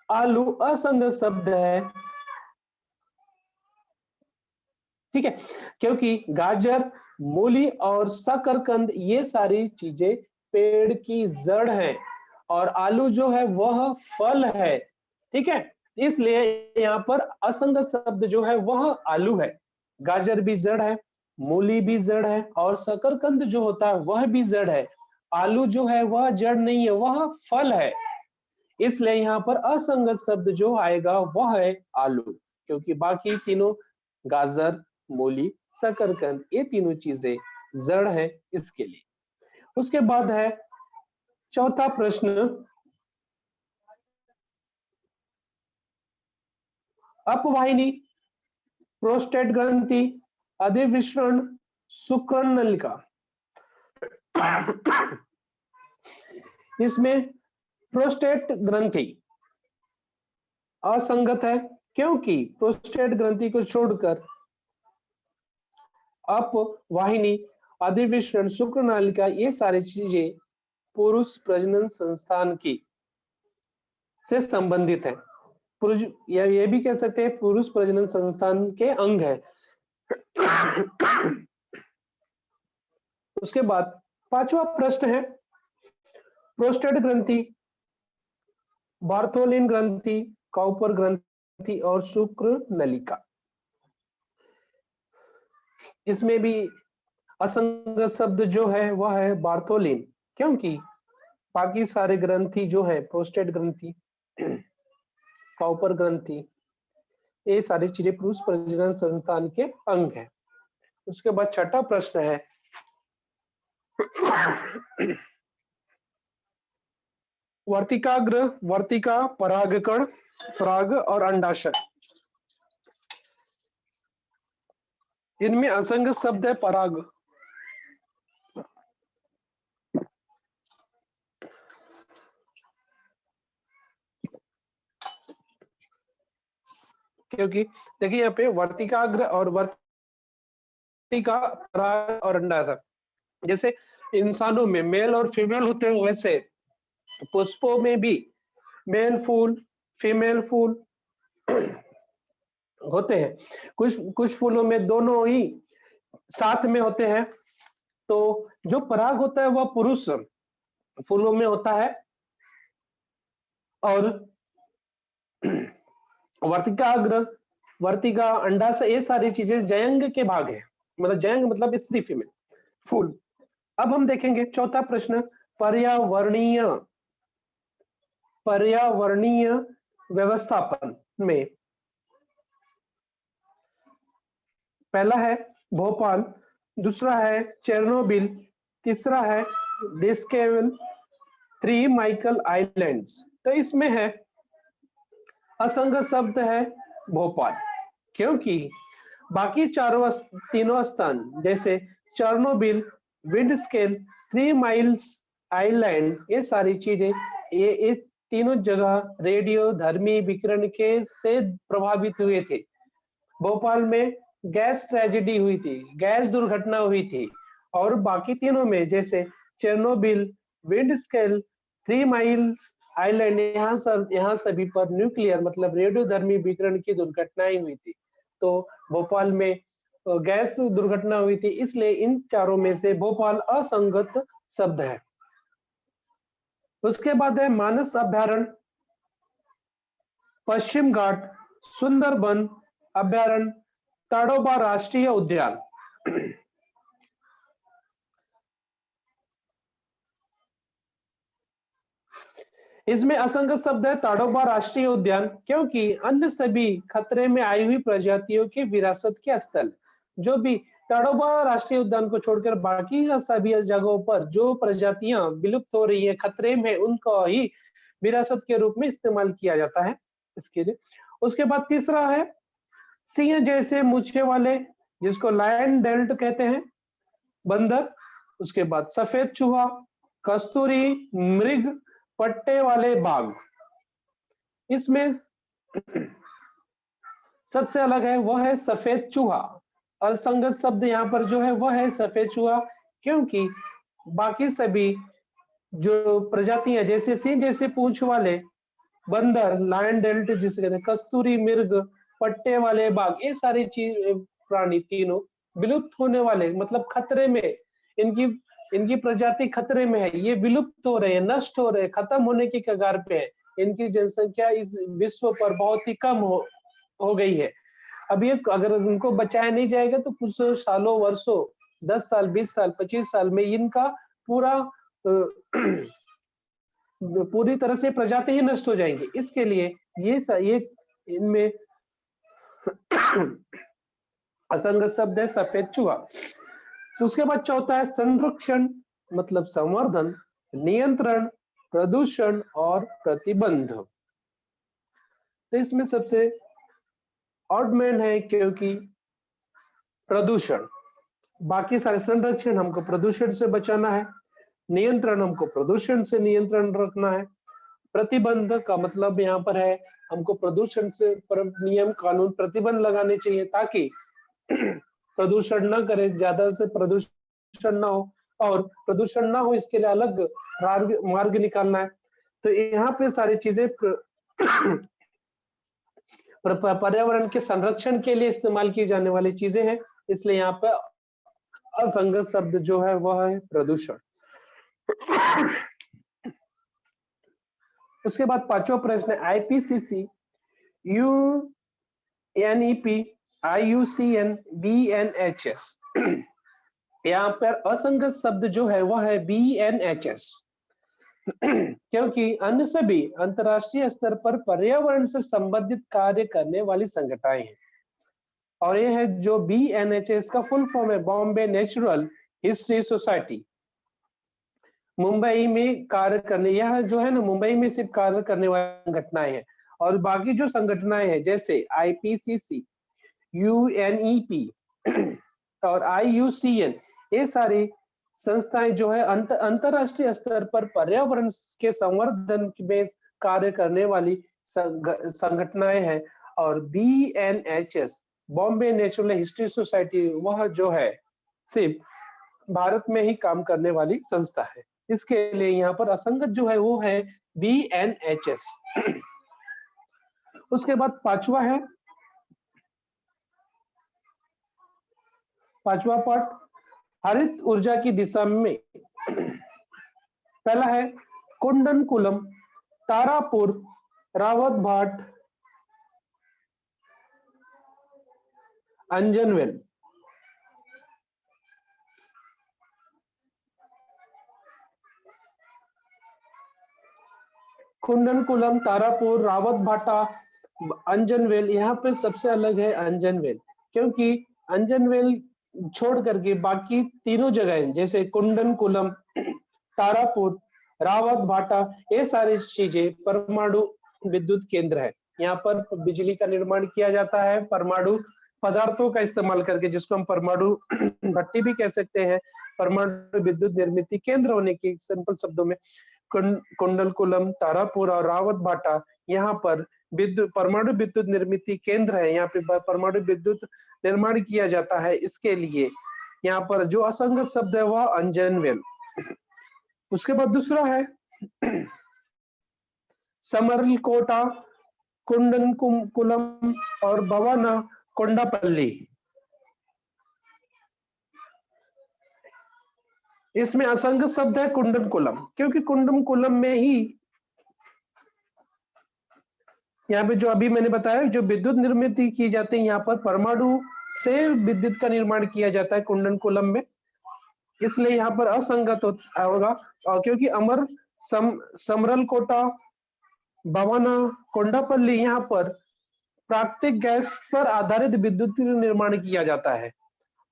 आलू असंगत शब्द है। ठीक है, क्योंकि गाजर, मूली और शकरकंद ये सारी चीजें पेड़ की जड़ है, और आलू जो है वह फल है। ठीक है, इसलिए यहाँ पर असंगत शब्द जो है वह आलू है। गाजर भी जड़ है, मूली भी जड़ है और शकरकंद जो होता है वह भी जड़ है। आलू जो है वह जड़ नहीं है, वह फल है। इसलिए यहाँ पर असंगत शब्द जो आएगा वह है आलू, क्योंकि बाकी तीनों गाजर, मूली, शकरकंद ये तीनों चीजें जड़ है इसके लिए। उसके बाद है चौथा प्रश्न, अपवाहिनी, प्रोस्टेट ग्रंथि, अधिविष्ण, शुक्र नलिका। इसमें प्रोस्टेट ग्रंथि असंगत है, क्योंकि प्रोस्टेट ग्रंथि को छोड़कर अपवाहिनी, अधिविष्ण, शुक्र नलिका ये सारी चीजें पुरुष प्रजनन संस्थान की से संबंधित है। पुरुष या ये भी कह सकते हैं पुरुष प्रजनन संस्थान के अंग है। उसके बाद पांचवा प्रश्न है, प्रोस्टेट ग्रंथि, बार्थोलिन ग्रंथि, काउपर ग्रंथि और शुक्र नलिका। इसमें भी असंगत शब्द जो है वह है बार्थोलिन, क्योंकि बाकी सारे ग्रंथि जो है प्रोस्टेट ग्रंथि, काउपर ग्रंथि ये सारी चीजें पुरुष प्रजनन संस्थान के अंग है। उसके बाद छठा प्रश्न है, वर्तिकाग्र, वर्तिका, परागकण, पराग और अंडाशय। इनमें असंगत शब्द है पराग, क्योंकि देखिए यहाँ पे वर्तिकाग्र और वर्तिका, पराग और अंडाशय, जैसे इंसानों में मेल और फीमेल होते हैं वैसे पुष्पों में भी मेल फूल, फीमेल फूल होते हैं। कुछ फूलों में दोनों ही साथ में होते हैं। तो जो पराग होता है वह पुरुष फूलों में होता है और वर्तिकाग्र, वर्तिका, अंडाशय ये सारी चीजें जयंग के भाग है, मतलब जयंग मतलब स्त्री फीमेल फूल। अब हम देखेंगे चौथा प्रश्न, पर्यावरणीय, पर्यावरणीय व्यवस्थापन में पहला है भोपाल, दूसरा है चेरनोबिल, तीसरा है डिस्केवल, 3 माइकल आइलैंड्स। तो इसमें है असंगत शब्द है भोपाल, क्योंकि बाकी तीनों स्थान जैसे Chernobyl, wind scale, 3 miles island ये सारी चीजें ये तीनों जगह रेडियो धर्मी विकिरण के से प्रभावित हुए थे। भोपाल में गैस ट्रेजेडी हुई थी, गैस दुर्घटना हुई थी, और बाकी तीनों में जैसे Chernobyl, wind scale, 3 miles island यहाँ सभी पर न्यूक्लियर मतलब रेडियोधर्मी विकिरण की दुर्घटनाएं हुई थी। तो भोपाल में गैस दुर्घटना हुई थी, इसलिए इन चारों में से भोपाल असंगत शब्द है। उसके बाद है मानस अभ्यारण्य, पश्चिम घाट, सुंदरबन अभ्यारण्य, ताडोबा राष्ट्रीय उद्यान। इसमें असंगत शब्द है ताडोबा राष्ट्रीय उद्यान, क्योंकि अन्य सभी खतरे में आई हुई प्रजातियों की विरासत के स्थल, जो भी ताडोबा राष्ट्रीय उद्यान को छोड़कर बाकी सभी जगहों पर जो प्रजातियां विलुप्त हो रही है, खतरे में, उनको ही विरासत के रूप में इस्तेमाल किया जाता है इसके लिए। उसके बाद तीसरा है सिंह जैसे मूछे वाले, जिसको लायन डेल्ट कहते हैं, बंदर। उसके बाद सफेद चूहा, कस्तूरी मृग, पट्टे वाले बाघ। इसमें सबसे अलग है वह है सफेद चूहा। असंगत शब्द यहाँ पर जो है वह है सफेद चूहा, क्योंकि बाकी सभी जो प्रजातियां जैसे सिंह जैसे पूंछ वाले बंदर, लायन डेल्ट जिसे कहते हैं, कस्तूरी मृग, पट्टे वाले बाघ, ये सारी चीज प्राणी तीनों विलुप्त होने वाले मतलब खतरे में, इनकी प्रजाति खतरे में है, ये विलुप्त हो रहे हैं, नष्ट हो रहे हैं, खत्म होने की कगार पे है। इनकी जनसंख्या इस विश्व पर बहुत ही कम हो गई है। अब ये अगर उनको बचाया नहीं जाएगा तो कुछ सालों वर्षों 10 साल 20 साल 25 साल में इनका पूरा पूरी तरह से प्रजाति ही नष्ट हो जाएंगी। इसके लिए ये इनमें असंगत शब्द है सफेद चूहा। तो उसके बाद चौथा है संरक्षण, मतलब संवर्धन, नियंत्रण, प्रदूषण और प्रतिबंध। तो इसमें सबसे ऑड मैन है क्योंकि प्रदूषण। बाकी सारे संरक्षण हमको प्रदूषण से बचाना है, नियंत्रण हमको प्रदूषण से नियंत्रण रखना है, प्रतिबंध का मतलब यहाँ पर है हमको प्रदूषण से नियम कानून प्रतिबंध लगाने चाहिए ताकि प्रदूषण न करे, ज्यादा से प्रदूषण ना हो, और प्रदूषण ना हो इसके लिए अलग मार्ग निकालना है। तो यहाँ पे सारी चीजें पर्यावरण के संरक्षण के लिए इस्तेमाल की जाने वाली चीजें हैं, इसलिए यहाँ पे असंगत शब्द जो है वह है प्रदूषण। उसके बाद पांचवा प्रश्न है आईपीसीसी, यूएनईपी, आईयूसीएन, बीएनएचएस। यहाँ पर असंगत शब्द जो है वह है बीएनएचएस, क्योंकि अन्य सभी अंतरराष्ट्रीय स्तर पर पर्यावरण से संबंधित कार्य करने वाली संगठनाएं हैं। और ये है जो बीएनएचएस का फुल फॉर्म है Bombay natural history society. Mumbai में कार्य करने, यह जो है ना मुंबई में सिर्फ कार्य करने वाली संगठनाएं हैं, और बाकी जो संगठनाएं हैं जैसे आईपीसीसी, यूएनईपी और आईयूसीएन, ये सारी संस्थाएं जो है अंतरराष्ट्रीय स्तर पर पर्यावरण के संवर्धन में कार्य करने वाली संगठनाएं हैं। और BNHS Bombay natural history society वह जो है सिर्फ भारत में ही काम करने वाली संस्था है, इसके लिए यहाँ पर असंगत जो है वो है बीएनएचएस। उसके बाद पांचवा पार्ट हरित ऊर्जा की दिशा में। पहला है कुंडनकुलम, तारापुर, रावतभाट, अंजनवेल। कुंडनकुलम, तारापुर, रावतभाटा, अंजनवेल। यहाँ पे सबसे अलग है अंजनवेल, क्योंकि अंजनवेल छोड़ करके बाकी तीनों जगह जैसे कुंडनकुलम, तारापुर, रावतभाटा, ये सारी चीजें परमाणु विद्युत केंद्र है। यहाँ पर बिजली का निर्माण किया जाता है परमाणु पदार्थों का इस्तेमाल करके, जिसको हम परमाणु भट्टी भी कह सकते हैं। परमाणु विद्युत निर्मित केंद्र होने के सिंपल शब्दों में कुंडलकुलम, तारापुर और रावतभाटा यहाँ पर परमाणु विद्युत निर्मित केंद्र है। यहाँ पे परमाणु विद्युत निर्माण किया जाता है। इसके लिए यहाँ पर जो असंगत शब्द है वह अंजनवेल। उसके बाद दूसरा है समरलकोटा, कुंडनकुलम और भवाना कोंडापल्ली। इसमें असंगत शब्द है कुंडनकुलम, क्योंकि कुंडनकुलम में ही यहाँ पे जो अभी मैंने बताया जो विद्युत निर्मित की जाती है, यहाँ पर परमाणु से विद्युत का निर्माण किया जाता है कुंडनकुलम में, इसलिए यहाँ पर असंगत होगा। और क्योंकि समरलकोटा, भवाना, कोंडापल्ली यहाँ पर प्राकृतिक गैस पर आधारित विद्युत निर्माण किया जाता है,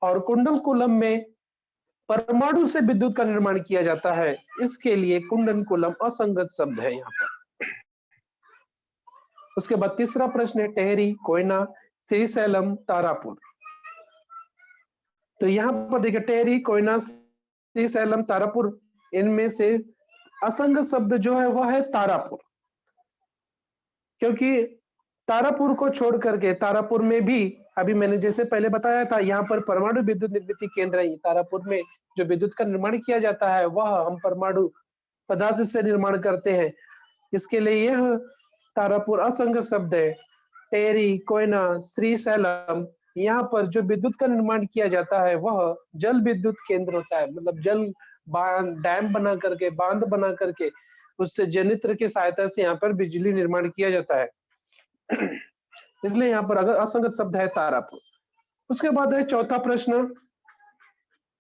और कुंडनकुलम में परमाणु से विद्युत का निर्माण किया जाता है, इसके लिए कुंडनकुलम असंगत शब्द है यहाँ पर। उसके बाद तीसरा प्रश्न है टेहरी, कोयना, श्रीशैलम, तारापुर। तो यहाँ पर देखिए टेहरी, कोयना, श्रीशैलम, तारापुर, इनमें से असंगत शब्द जो है वह है तारापुर, क्योंकि तारापुर को छोड़ करके तारापुर में भी अभी मैंने जैसे पहले बताया था यहाँ पर परमाणु विद्युत निर्मित केंद्र है। तारापुर में जो विद्युत का निर्माण किया जाता है वह हम परमाणु पदार्थ से निर्माण करते हैं, इसके लिए यह तारापुर असंगत शब्द है। टेहरी, कोयना, श्रीशैलम, यहाँ पर जो विद्युत का निर्माण किया जाता है वह जल विद्युत केंद्र होता है, मतलब जल डैम बना करके, बांध बना करके उससे जनित्र की सहायता से यहाँ पर बिजली निर्माण किया जाता है। इसलिए यहाँ पर अगर असंगत शब्द है तारापुर। उसके बाद है चौथा प्रश्न,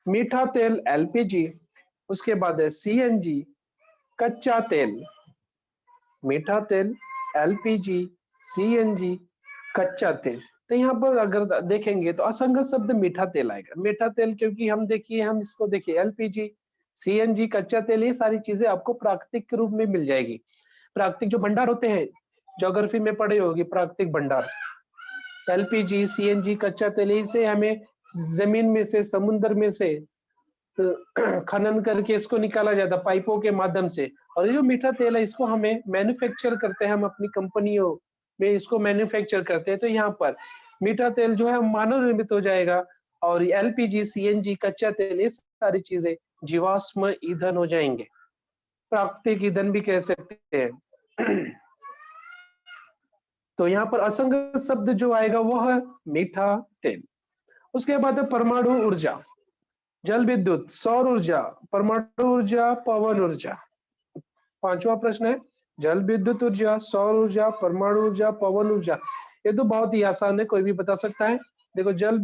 मीठा तेल एलपीजी, उसके बाद है सीएनजी, कच्चा तेल। मीठा तेल, एलपीजी, सीएनजी, कच्चा तेल। तो यहाँ पर अगर देखेंगे तो असंगत शब्द मीठा तेल आएगा। मीठा तेल क्योंकि हम इसको देखिए एलपीजी, सीएनजी, कच्चा तेल, ये सारी चीजें आपको प्राकृतिक के रूप में मिल जाएगी। प्राकृतिक जो भंडार होते हैं, ज्योग्राफी में पढ़े होगी प्राकृतिक भंडार। एलपीजी, सीएनजी, कच्चा तेल, इसे हमें जमीन में से, समुद्र में से खनन करके इसको निकाला जाता है पाइपों के माध्यम से। और ये जो मीठा तेल है इसको हमें मैन्युफैक्चर करते हैं, हम अपनी कंपनियों में इसको मैन्युफैक्चर करते हैं। तो यहाँ पर मीठा तेल जो है मानव निर्मित हो जाएगा, और एलपीजी, सीएनजी, कच्चा तेल, ये सारी चीजें जीवाश्म ईंधन हो जाएंगे, प्राकृतिक ईंधन भी कह सकते हैं। तो यहाँ पर असंगत शब्द जो आएगा वो है मीठा तेल। उसके बाद है परमाणु ऊर्जा, जल विद्युत, सौर ऊर्जा, परमाणु ऊर्जा, पवन ऊर्जा। पांचवा प्रश्न है जल विद्युत ऊर्जा, सौर ऊर्जा, परमाणु ऊर्जा, पवन ऊर्जा। ये तो बहुत ही आसान है, कोई भी बता सकता है। देखो जल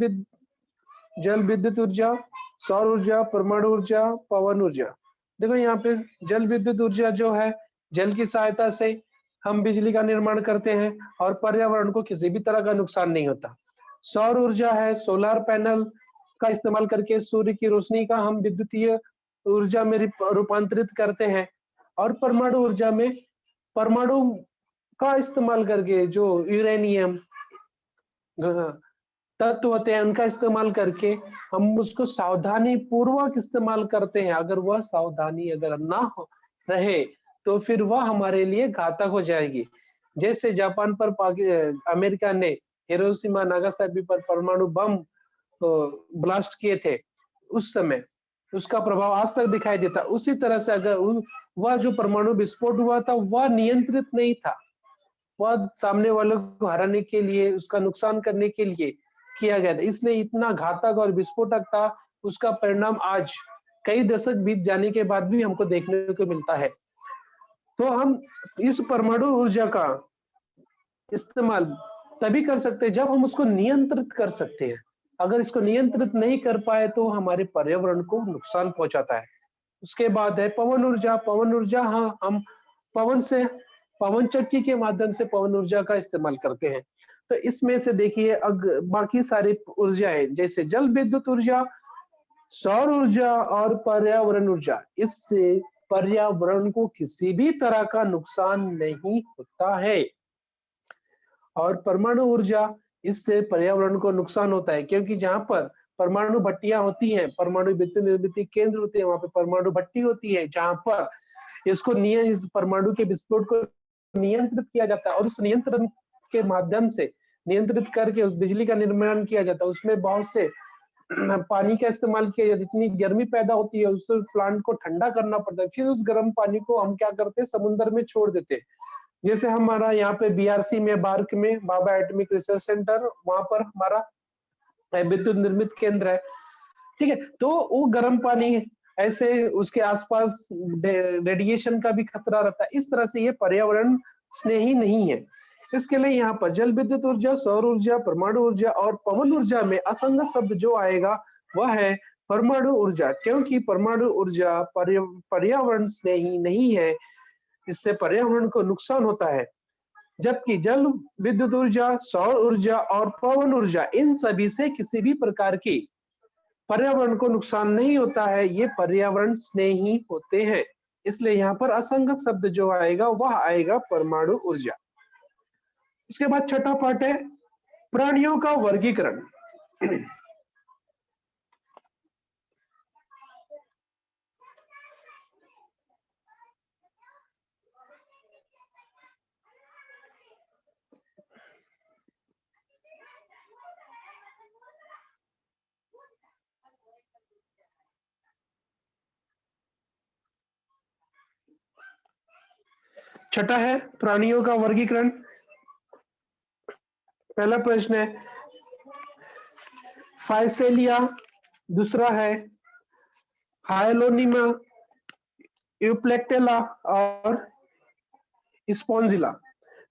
विद्युत ऊर्जा, सौर ऊर्जा, परमाणु ऊर्जा, पवन ऊर्जा। देखो यहाँ पे जल विद्युत ऊर्जा जो है, जल की सहायता से हम बिजली का निर्माण करते हैं और पर्यावरण को किसी भी तरह का नुकसान नहीं होता। सौर ऊर्जा है, सोलर पैनल का इस्तेमाल करके सूर्य की रोशनी का हम विद्युतीय ऊर्जा में रूपांतरित करते हैं। और परमाणु ऊर्जा में परमाणु का इस्तेमाल करके जो यूरेनियम तत्व होते हैं उनका इस्तेमाल करके हम उसको सावधानी पूर्वक इस्तेमाल करते हैं। अगर वह सावधानी अगर ना हो रहे तो फिर वह हमारे लिए घातक हो जाएगी। जैसे जापान पर अमेरिका ने हिरोशिमा नागासाकी पर परमाणु बम ब्लास्ट किए थे, उस समय उसका प्रभाव आज तक दिखाई देता। उसी तरह से अगर वह जो परमाणु विस्फोट हुआ था वह नियंत्रित नहीं था, वह सामने वालों को हराने के लिए, उसका नुकसान करने के लिए किया गया था, इसलिए इतना घातक और विस्फोटक था। उसका परिणाम आज कई दशक बीत जाने के बाद भी हमको देखने को मिलता है। तो हम इस परमाणु ऊर्जा का इस्तेमाल तभी कर सकते हैं जब हम उसको नियंत्रित कर सकते हैं। अगर इसको नियंत्रित नहीं कर पाए तो हमारे पर्यावरण को नुकसान पहुंचाता है। उसके बाद है पवन ऊर्जा। पवन ऊर्जा, हाँ, हम पवन चक्की के माध्यम से पवन ऊर्जा का इस्तेमाल करते हैं। तो इसमें से देखिए बाकी सारी ऊर्जाएं जैसे जल विद्युत ऊर्जा, सौर ऊर्जा और पर्यावरण ऊर्जा, इससे पर्यावरण को किसी भी तरह का नुकसान नहीं होता है। और परमाणु ऊर्जा, इससे पर्यावरण को नुकसान होता है, क्योंकि जहां पर परमाणु भट्टियां होती हैं, परमाणु विद्युत निर्मित केंद्र होते हैं, वहां पे परमाणु भट्टी होती है जहां पर इस परमाणु के विस्फोट को नियंत्रित किया जाता है और उस नियंत्रण के माध्यम से नियंत्रित करके उस बिजली का निर्माण किया जाता है। उसमें बहुत से पानी का इस्तेमाल किया जाता है, इतनी गर्मी पैदा होती है, उस प्लांट को ठंडा करना पड़ता है, फिर उस गर्म पानी को हम क्या करते हैं, समुद्र में छोड़ देते हैं। जैसे हमारा यहाँ पे बीआरसी में, बार्क में, बाबा एटॉमिक रिसर्च सेंटर, वहां पर हमारा विद्युत निर्मित केंद्र है, ठीक है। तो वो गर्म पानी ऐसे उसके आसपास रेडिएशन का भी खतरा रहता है। इस तरह से ये पर्यावरण स्नेही नहीं है। इसके लिए यहाँ पर जल विद्युत ऊर्जा, सौर ऊर्जा, परमाणु ऊर्जा और पवन ऊर्जा में असंगत शब्द जो आएगा वह है परमाणु ऊर्जा, क्योंकि परमाणु ऊर्जा पर्यावरण स्नेही नहीं है, इससे पर्यावरण को नुकसान होता है। जबकि जल विद्युत ऊर्जा, सौर ऊर्जा और पवन ऊर्जा, इन सभी से किसी भी प्रकार की पर्यावरण को नुकसान नहीं होता है, ये पर्यावरण स्नेही होते हैं। इसलिए यहाँ पर असंगत शब्द जो आएगा वह आएगा परमाणु ऊर्जा। उसके बाद छठा पार्ट है प्राणियों का वर्गीकरण। छठा है प्राणियों का वर्गीकरण। पहला प्रश्न है फाइसेलिया, दूसरा है हाइलोनिमा, यूप्लेक्टेला और स्पॉन्जिला।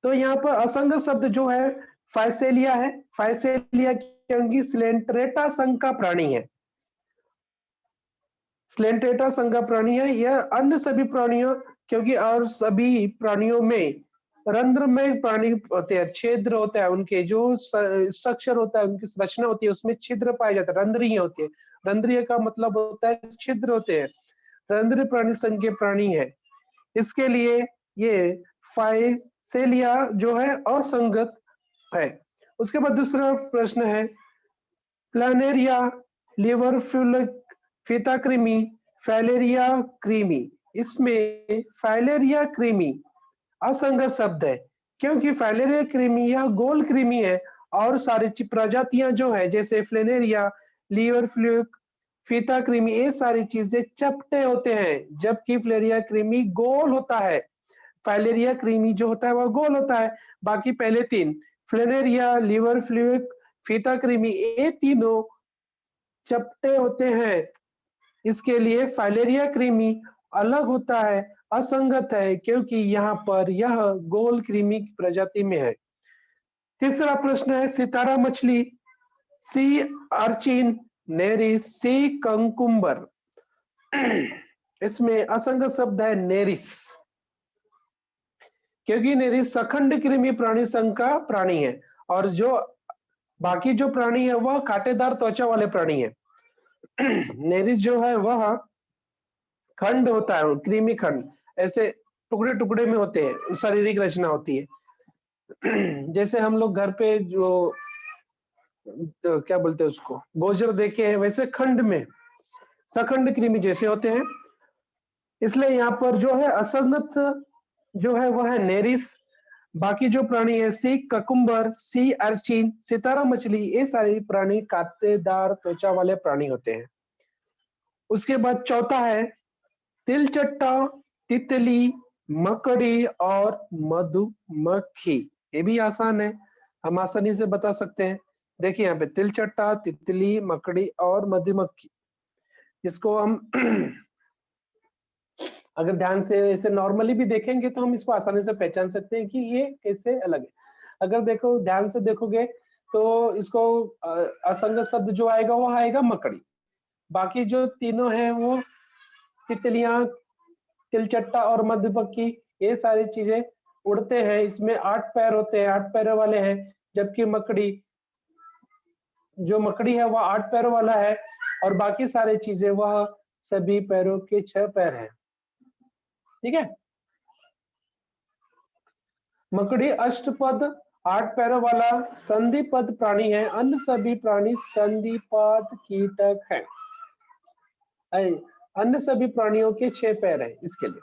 तो यहाँ पर असंगत शब्द जो है फाइसेलिया है। फाइसेलिया क्योंकि स्लेंट्रेटा संघ का प्राणी है। स्लेंट्रेटा संघ का प्राणी है। यह अन्य सभी प्राणियों, क्योंकि और सभी प्राणियों में रंध्र में प्राणी होते हैं, छिद्र होता है, उनके जो स्ट्रक्चर होता है, उनकी संरचना होती है, उसमें छिद्र पाए जाते हैं, रंध्रीय होती है। रंध्रीय का मतलब होता है छिद्र होते हैं। रंध्र प्राणी संघ के प्राणी है, इसके लिए ये फाइसेलिया जो है असंगत है। उसके बाद दूसरा प्रश्न है प्लानेरिया, लिवरफ्यूलिक, फीता कृमि, फाइलेरिया कृमि। इसमें फाइलेरिया कृमि असंगत शब्द है, क्योंकि फाइलेरिया कृमि यह गोल कृमि है और सारी प्रजातियां जो है जैसे फ्लेनेरिया, लिवरफ्यूलिक, फीता कृमि, ये सारी चीजें चपटे होते हैं, जबकि फ्लेरिया कृमि गोल होता है। फाइलेरिया कृमि जो होता है वह गोल होता है। बाकी पहले तीन फ्लेनेरिया, लिवरफ्यूलिक, फीता कृमि, ये तीनों चपटे होते हैं। इसके लिए फाइलेरिया कृमि अलग होता है, असंगत है, क्योंकि यहाँ पर यह गोल कृमि की प्रजाति में है। तीसरा प्रश्न है सितारा मछली, सी अर्चिन, नेरिस, सी कंकुम्बर। इसमें असंगत शब्द है नेरिस, क्योंकि नेरिस सखंड कृमि प्राणी संघ का प्राणी है और जो बाकी जो प्राणी है वह कांटेदार त्वचा वाले प्राणी है। नेरिस जो है वह खंड होता है, कृमि खंड, ऐसे टुकड़े टुकड़े में होते हैं, शारीरिक रचना होती है। जैसे हम लोग घर पे जो तो क्या बोलते हैं उसको गोजर देखे हैं, वैसे खंड में सखंड कृमि जैसे होते हैं। इसलिए यहाँ पर जो है असंगत जो है वह है नेरिस। बाकी जो प्राणी है सी ककुम्बर, सी अर्चिन, सितारा मछली, ये सारे प्राणी कांटेदार त्वचा वाले प्राणी होते हैं। उसके बाद चौथा है तिलचट्टा, तितली, मकड़ी और मधुमक्खी। ये भी आसान है, हम आसानी से बता सकते हैं। देखिए यहाँ पे तिलचट्टा, तितली, मकड़ी और मधुमक्खी, इसको हम अगर ध्यान से ऐसे नॉर्मली भी देखेंगे तो हम इसको आसानी से पहचान सकते हैं कि ये कैसे अलग है। अगर देखो ध्यान से देखोगे तो इसको असंगत शब्द जो आएगा वो आएगा मकड़ी। बाकी जो तीनों हैं वो तितलियां, तिलचट्टा और मधुमक्खी, ये सारी चीजें उड़ते हैं, इसमें 8 पैर होते हैं, 8 पैरों वाले हैं। जबकि मकड़ी, जो मकड़ी है वह 8 पैरों वाला है और बाकी सारी चीजें वह सभी पैरों के 6 पैर हैं। ठीक है, मकड़ी अष्टपद 8 पैरों वाला संधिपद प्राणी है, अन्य सभी प्राणी संधिपाद कीटक है। अन्य सभी प्राणियों के 6 पैर हैं इसके लिए।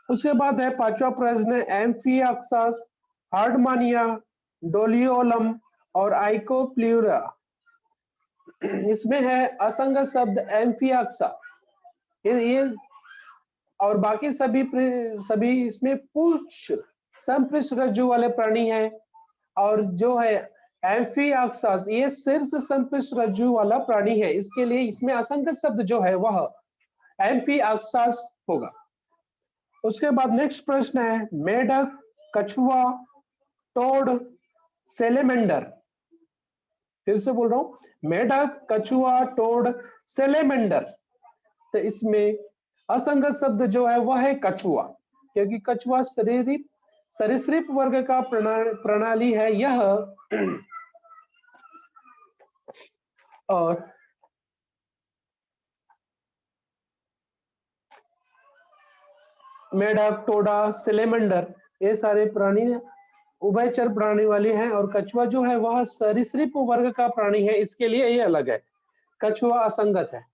उसके बाद है पांचवा प्रश्न एम्फियाक्सास, हार्डमानिया, डोलियोलम और आइकोप्ल्यूरा। इसमें है असंगत शब्द एम्फियाक्सा, ये और बाकी सभी इसमें पूछ संपृष्ठ रज्जु वाले प्राणी हैं। और जो है एम्फियाक्सास ये शीर्ष संपृष्ठ रज्जु वाला प्राणी है, इसके लिए इसमें असंगत शब्द जो है वह एम्फियाक्सास होगा। उसके बाद नेक्स्ट प्रश्न है मेढक, कछुआ, टोड, सेलेमेंडर। फिर से बोल रहा हूं, मेढक, कछुआ, टोड, सेलेमेंडर। तो इसमें असंगत शब्द जो है वह है कछुआ, क्योंकि कछुआ सरीसृप वर्ग का प्रणाली है यह। और मेढक, टोडा, सेलेमेंडर, ये सारे प्राणी उभयचर प्राणी वाले हैं और कछुआ जो है वह सरीसृप वर्ग का प्राणी है, इसके लिए ये अलग है, कछुआ असंगत है।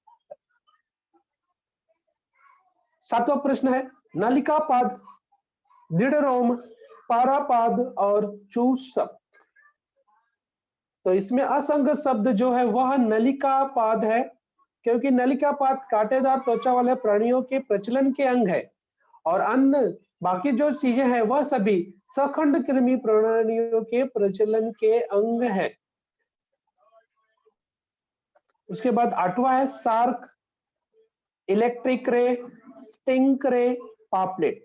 सातवां प्रश्न है नलिकापाद, दृढ़रोम, पारापाद और चूसक। तो इसमें असंगत शब्द जो है वह नलिकापाद है, क्योंकि नलिकापाद कांटेदार त्वचा वाले प्राणियों के प्रचलन के अंग है और अन्य बाकी जो चीजें हैं वह सभी सखंड कृमि प्राणियों के प्रचलन के अंग है। उसके बाद आठवां है सार्क, इलेक्ट्रिक रे, स्टिंक रे, पापलेट।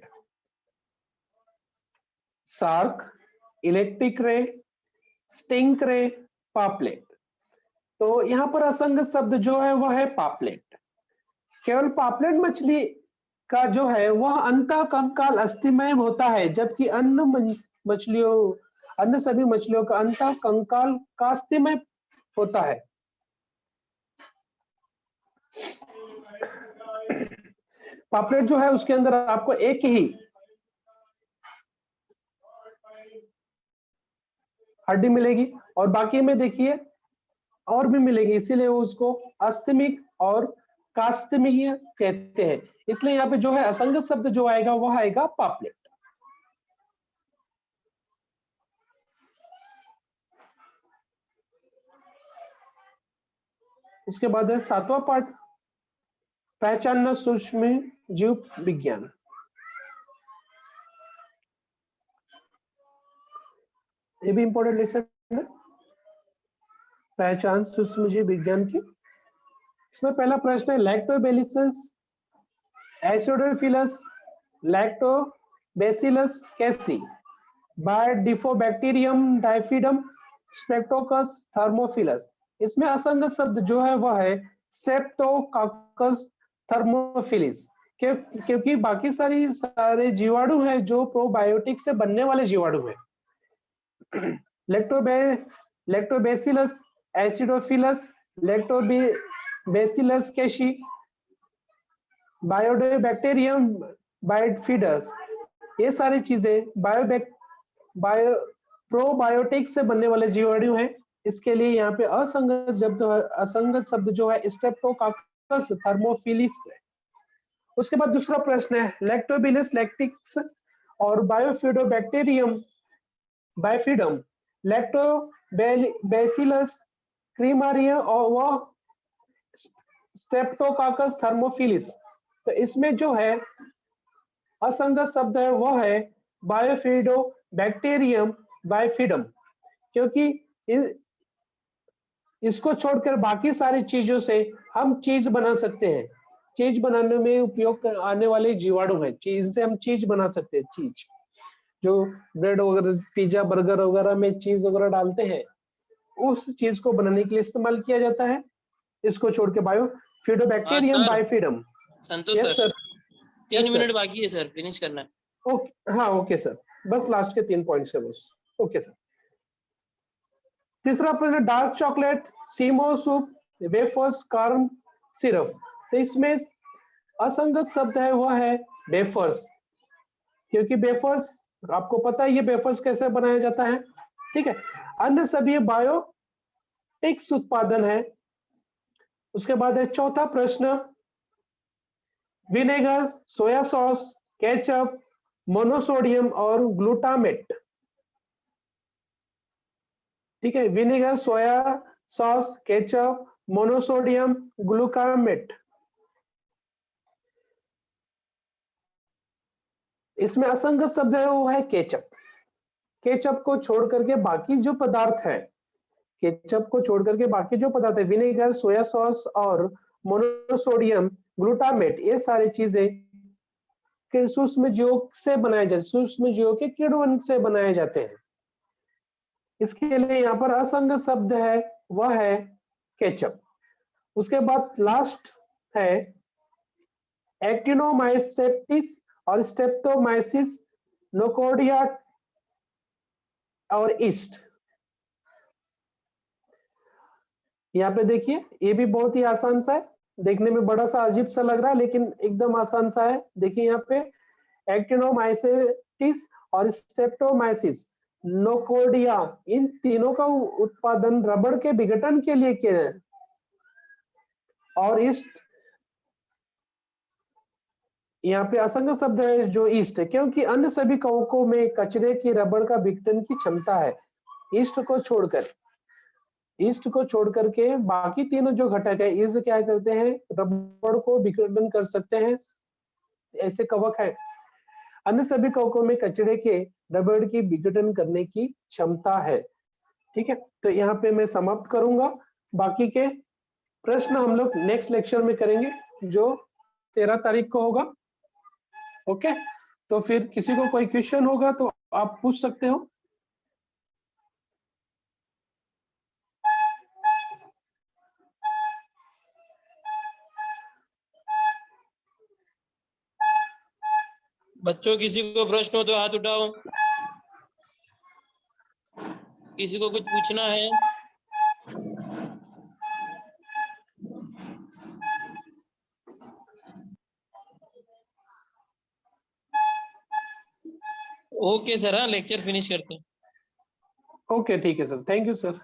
सार्क, इलेक्ट्रिक रे, स्टिंकरे, पापलेट। तो यहाँ पर असंगत शब्द जो है वह है पापलेट। केवल पापलेट मछली का जो है वह अंतःकंकाल अस्थिमय होता है, जबकि अन्य सभी मछलियों का अंतःकंकाल कास्तिमय होता है। पापलेट जो है उसके अंदर आपको एक ही हड्डी मिलेगी और बाकी में देखिए और भी मिलेगी, इसीलिए उसको अस्तिमिक और कास्तिमीय कहते हैं। इसलिए यहाँ पे जो है असंगत शब्द जो आएगा वह आएगा पापलेट। उसके बाद है 7वां पार्ट, पहचानना सूक्ष्म जीव विज्ञान। ये भी इंपॉर्टेंट लेसन है, पहचान सूक्ष्म जीव विज्ञान की। इसमें पहला प्रश्न है लैक्टोबैसिलस एसिडोफिलस लैक्टोबैसिलस कैसी बाय डिफोबैक्टीरियम डाइफिडम स्ट्रेप्टोकस थर्मोफिलस। इसमें असंगत शब्द जो है वह है स्ट्रेप्टोकाकस थर्मोफिलिस, क्योंकि बाकी सारे जीवाणु हैं जो प्रोबायोटिक से बनने वाले जीवाणु हैं। लैक्टोबैसिलस एसिडोफिलस लैक्टोबैसिलस कैसी बायोबैक्टीरियम बाइफिडस, ये सारी चीजें प्रोबायोटिक से बनने वाले जीवाणु हैं। इसके लिए यहाँ पे असंगत शब्द जो है स्ट्रेप्टोकाकस थर्मोफिलिस है। उसके बाद दूसरा प्रश्न है लैक्टोबिलस लैक्टिक्स और बायोफिडोबैक्टीरियम बाइफिडम लैक्टोबैसिलस क्रीमारिया और वह स्ट्रेप्टोकाकस थर्मोफिलिस। तो इसमें जो है असंगत शब्द है वह है बायोफिडोबैक्टीरियम बाइफिडम, क्योंकि इसको छोड़कर बाकी सारी चीजों से हम चीज बना सकते हैं। चीज बनाने में उपयोग आने वाले जीवाणु है, चीज से हम चीज बना सकते हैं। चीज जो ब्रेड वगैरह पिज्जा बर्गर वगैरह में चीज वगैरह डालते हैं, उस चीज को बनाने के लिए इस्तेमाल किया जाता है। इसको छोड़ के बायोफिडोबैक्टीरियम सर बाइफिडम। संतोष यस सर सर, 3 मिनट बाकी है सर, फिनिश करना है। ओके हाँ ओके सर, बस लास्ट के 3 पॉइंट्स है बस। Okay sir. तीसरा प्रश्न डार्क चॉकलेट सीमो सूप वेफर्स कार्न सिरप। तो इसमें असंगत शब्द है वह है वेफर्स, क्योंकि वेफर्स आपको पता है ये वेफर्स कैसे बनाया जाता है। ठीक है, अन्य सभी बायोटिक्स उत्पादन है। उसके बाद है चौथा प्रश्न vinegar soya sauce ketchup monosodium और ग्लूटामेट। ठीक है, vinegar soya sauce ketchup monosodium glutamate. इसमें असंगत शब्द है वो है केचप। केचप को छोड़ करके बाकी जो पदार्थ है, केचप को छोड़ करके बाकी जो पदार्थ है विनेगर सोया सॉस और मोनोसोडियम ग्लूटामेट, ये सारी चीजें सूक्ष्म जीवों से बनाए जाते, सूक्ष्म जीवों के किण्वन से बनाए जाते हैं। इसके लिए यहाँ पर असंगत शब्द है वह है केचप। उसके बाद लास्ट है एक्टिनोमाइसेप्टिस और स्ट्रेप्टोमाइसिस नोकोडिया और ईस्ट। यहाँ पे देखिए ये भी बहुत ही आसान सा है, देखने में बड़ा सा अजीब सा लग रहा है लेकिन एकदम आसान सा है। देखिए यहाँ पे एक्टिनोमाइसेटिस और स्ट्रेप्टोमाइसिस नोकोडिया, इन तीनों का उत्पादन रबड़ के विघटन के लिए किया है। और ईस्ट यहाँ पे असंगत शब्द है जो ईस्ट है, क्योंकि अन्य सभी कवकों में कचरे की रबड़ का विघटन की क्षमता है। ईस्ट को छोड़ करके बाकी तीनों जो घटक है ये क्या करते हैं, रबड़ को विघटन कर सकते हैं, ऐसे कवक है। अन्य सभी कवकों में कचरे के रबड़ की विघटन करने की क्षमता है। ठीक है, तो यहाँ पे मैं समाप्त करूंगा, बाकी के प्रश्न हम लोग नेक्स्ट लेक्चर में करेंगे जो 13 तारीख को होगा। ओके, तो फिर किसी को कोई क्वेश्चन होगा तो आप पूछ सकते हो। बच्चों किसी को प्रश्न हो तो हाथ उठाओ। किसी को कुछ पूछना है? ओके सर, हाँ लेक्चर फिनिश करते हैं। ओके ठीक है सर, थैंक यू सर।